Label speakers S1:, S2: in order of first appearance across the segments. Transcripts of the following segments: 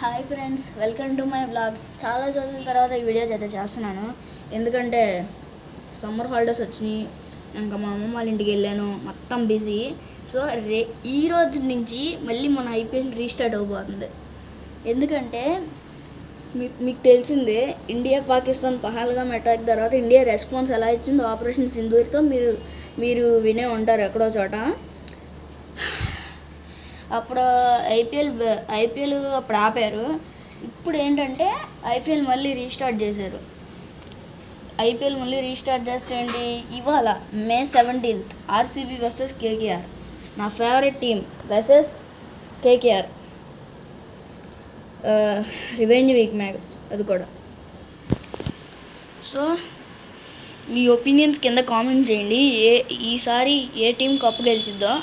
S1: Hi friends, welcome to my blog. చాలా రోజుల తర్వాత ఈ వీడియోస్ అయితే చేస్తున్నాను. ఎందుకంటే సమ్మర్ హాలిడేస్ వచ్చినాయి, ఇంకా మా అమ్మమ్మ వాళ్ళ ఇంటికి వెళ్ళాను, మొత్తం బిజీ. సో ఈ రోజు నుంచి మళ్ళీ మన ఐపీఎల్ రీస్టార్ట్ అవబోతుంది. ఎందుకంటే మీకు తెలిసిందే, ఇండియా పాకిస్తాన్ పహల్గామ్ అటాక్ తర్వాత ఇండియా రెస్పాన్స్ ఎలా ఇచ్చిందో ఆపరేషన్ సింధూర్తో మీరు వినే ఉంటారు ఎక్కడో చోట. అప్పుడు ఐపీఎల్ అప్పుడు ఆపారు. ఇప్పుడు ఏంటంటే ఐపీఎల్ మళ్ళీ రీస్టార్ట్ చేశారు. ఐపీఎల్ మళ్ళీ రీస్టార్ట్ చేస్తే ఏంటి, ఇవాళ May 17th RCB versus KKR, నా favourite team versus KKR. Revenge week match అది కూడా. సో మీ ఒపీనియన్స్ కింద కామెంట్ చేయండి, ఈసారి ఏ టీం కప్పు గెలిచిద్దో.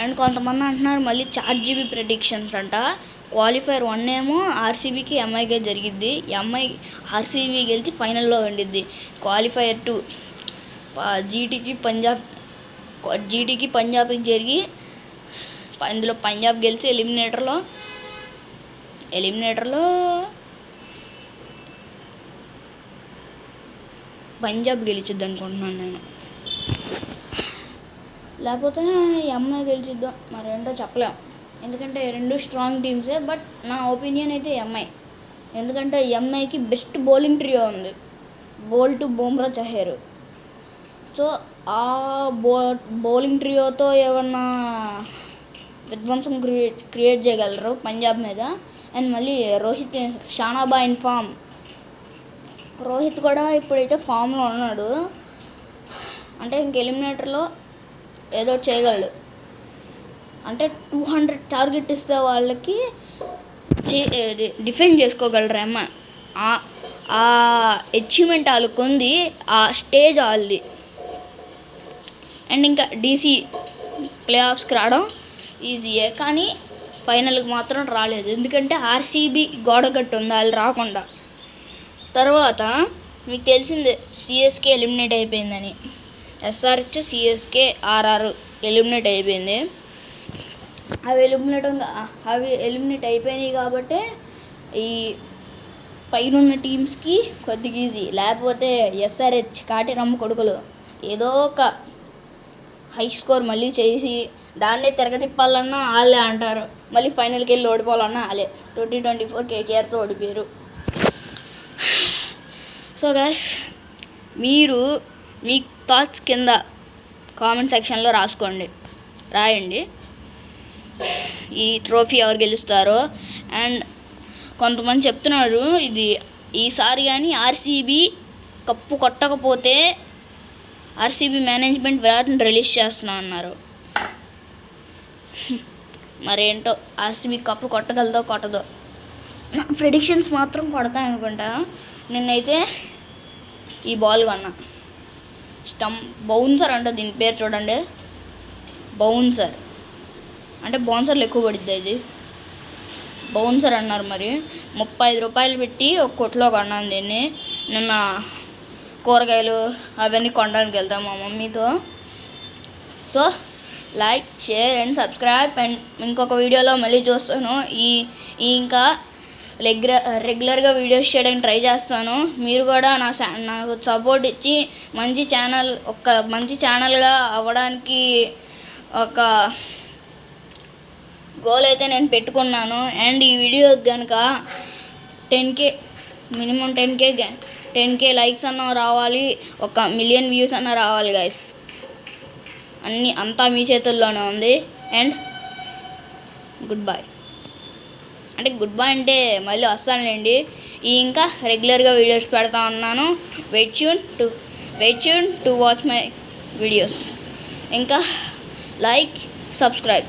S1: అండ్ కొంతమంది అంటున్నారు మళ్ళీ చార్జీబీ ప్రెడిక్షన్స్ అంట. క్వాలిఫైర్ 1 ఏమో ఆర్సీబీకి ఎంఐకే జరిగిద్ది, ఆర్సీబీ గెలిచి ఫైనల్లో ఉండిద్ది. క్వాలిఫైర్ 2 జీటీకి పంజాబ్కి జరిగి ఇందులో పంజాబ్ గెలిచి ఎలిమినేటర్లో పంజాబ్ గెలిచిద్ది అనుకుంటున్నాను నేను, లేకపోతే ఎంఐ గెలిచిద్దాం, మరేంటో చెప్పలేం. ఎందుకంటే రెండు స్ట్రాంగ్ టీమ్సే. బట్ నా ఒపీనియన్ అయితే ఎంఐ. ఎందుకంటే ఎంఐకి బెస్ట్ బౌలింగ్ ట్రియో ఉంది, బోల్ట్, బుమ్రా, చహర్. సో ఆ బౌలింగ్ ట్రియోతో ఏమన్నా విధ్వంసం క్రియేట్ చేయగలరు పంజాబ్ మీద. అండ్ మళ్ళీ రోహిత్, షానాబా ఇన్ ఫామ్. రోహిత్ కూడా ఇప్పుడైతే ఫామ్లో ఉన్నాడు. అంటే ఇంక ఎలిమినేటర్లో ఏదో చేయగలడు. అంటే 200 టార్గెట్ ఇస్తే వాళ్ళకి డిఫెండ్ చేసుకోగలరు అమ్మ. ఆ అచీవ్మెంట్ వాళ్ళకు ఉంది, ఆ స్టేజ్ వాళ్ళది. అండ్ ఇంకా డీసీ ప్లే ఆఫ్స్కి రావడం ఈజీయే, కానీ ఫైనల్కి మాత్రం రాలేదు. ఎందుకంటే ఆర్సీబీ గోడగట్టు ఉంది వాళ్ళు రాకుండా. తర్వాత మీకు తెలిసిందే సిఎస్కే ఎలిమినేట్ అయిపోయిందని. ఎస్ఆర్హెచ్, సిఎస్కే, ఆర్ఆర్ ఎలిమినేట్ అయిపోయింది. అవి ఎలిమినేట్ అయిపోయినాయి కాబట్టి ఈ పైన టీమ్స్కి కొద్దిగా ఈజీ. లేకపోతే ఎస్ఆర్హెచ్ కాటిరమ్మ కొడుకులు ఏదో ఒక హై స్కోర్ మళ్ళీ చేసి దాన్నే తిరగతిప్పాలన్నా వాళ్ళే అంటారు, మళ్ళీ ఫైనల్కి వెళ్ళి ఓడిపోవాలన్నా వాళ్ళే. 2024 కేకేఆర్తో ఓడిపోయారు. సో గైస్, మీరు మీ థాట్స్ కింద కామెంట్ సెక్షన్లో రాయండి ఈ ట్రోఫీ ఎవరు గెలుస్తారో. అండ్ కొంతమంది చెప్తున్నారు ఇది ఈసారి కానీ ఆర్సీబీ కప్పు కొట్టకపోతే ఆర్సీబీ మేనేజ్మెంట్ విరాట్ని రిలీజ్ చేస్తున్నా అన్నారు. మరేంటో ఆర్సీబీ కప్పు కొట్టగలదో కొట్టదో. నా ప్రెడిక్షన్స్ మాత్రం కొడతాయి అనుకుంటా. నిన్నైతే ఈ బాల్ కొన్నా, బౌన్సర్ అంట దీని పేరు, చూడండి, బౌన్సర్ అంటే బౌన్సర్లు ఎక్కువ పడుద్ది, ఇది బౌన్సర్ అన్నారు. మరి 35 రూపాయలు పెట్టి ఒక కొట్లో కొన్నాను దీన్ని. నిన్న కూరగాయలు అవన్నీ కొనడానికి వెళ్తాం మా మమ్మీతో. So like, share and subscribe. And ఇంకొక వీడియోలో మళ్ళీ చూస్తాను. ఇంకా రెగ్యులర్గా వీడియోస్ చేయడానికి ట్రై చేస్తాను. మీరు కూడా నాకు సపోర్ట్ ఇచ్చి మంచి ఛానల్గా అవ్వడానికి ఒక గోల్ అయితే నేను పెట్టుకున్నాను. అండ్ ఈ వీడియో కనుక 10K మినిమం 10K లైక్స్ అన్న రావాలి, 1 మిలియన్ వ్యూస్ అన్న రావాలి గైస్. అంతా మీ చేతుల్లోనే ఉంది. అండ్ గుడ్ బాయ్ అంటే మళ్ళీ వస్తానులేండి. ఇంకా రెగ్యులర్గా వీడియోస్ పెడతా ఉన్నాను. Wait tune to watch my videos. ఇంకా లైక్, సబ్స్క్రైబ్.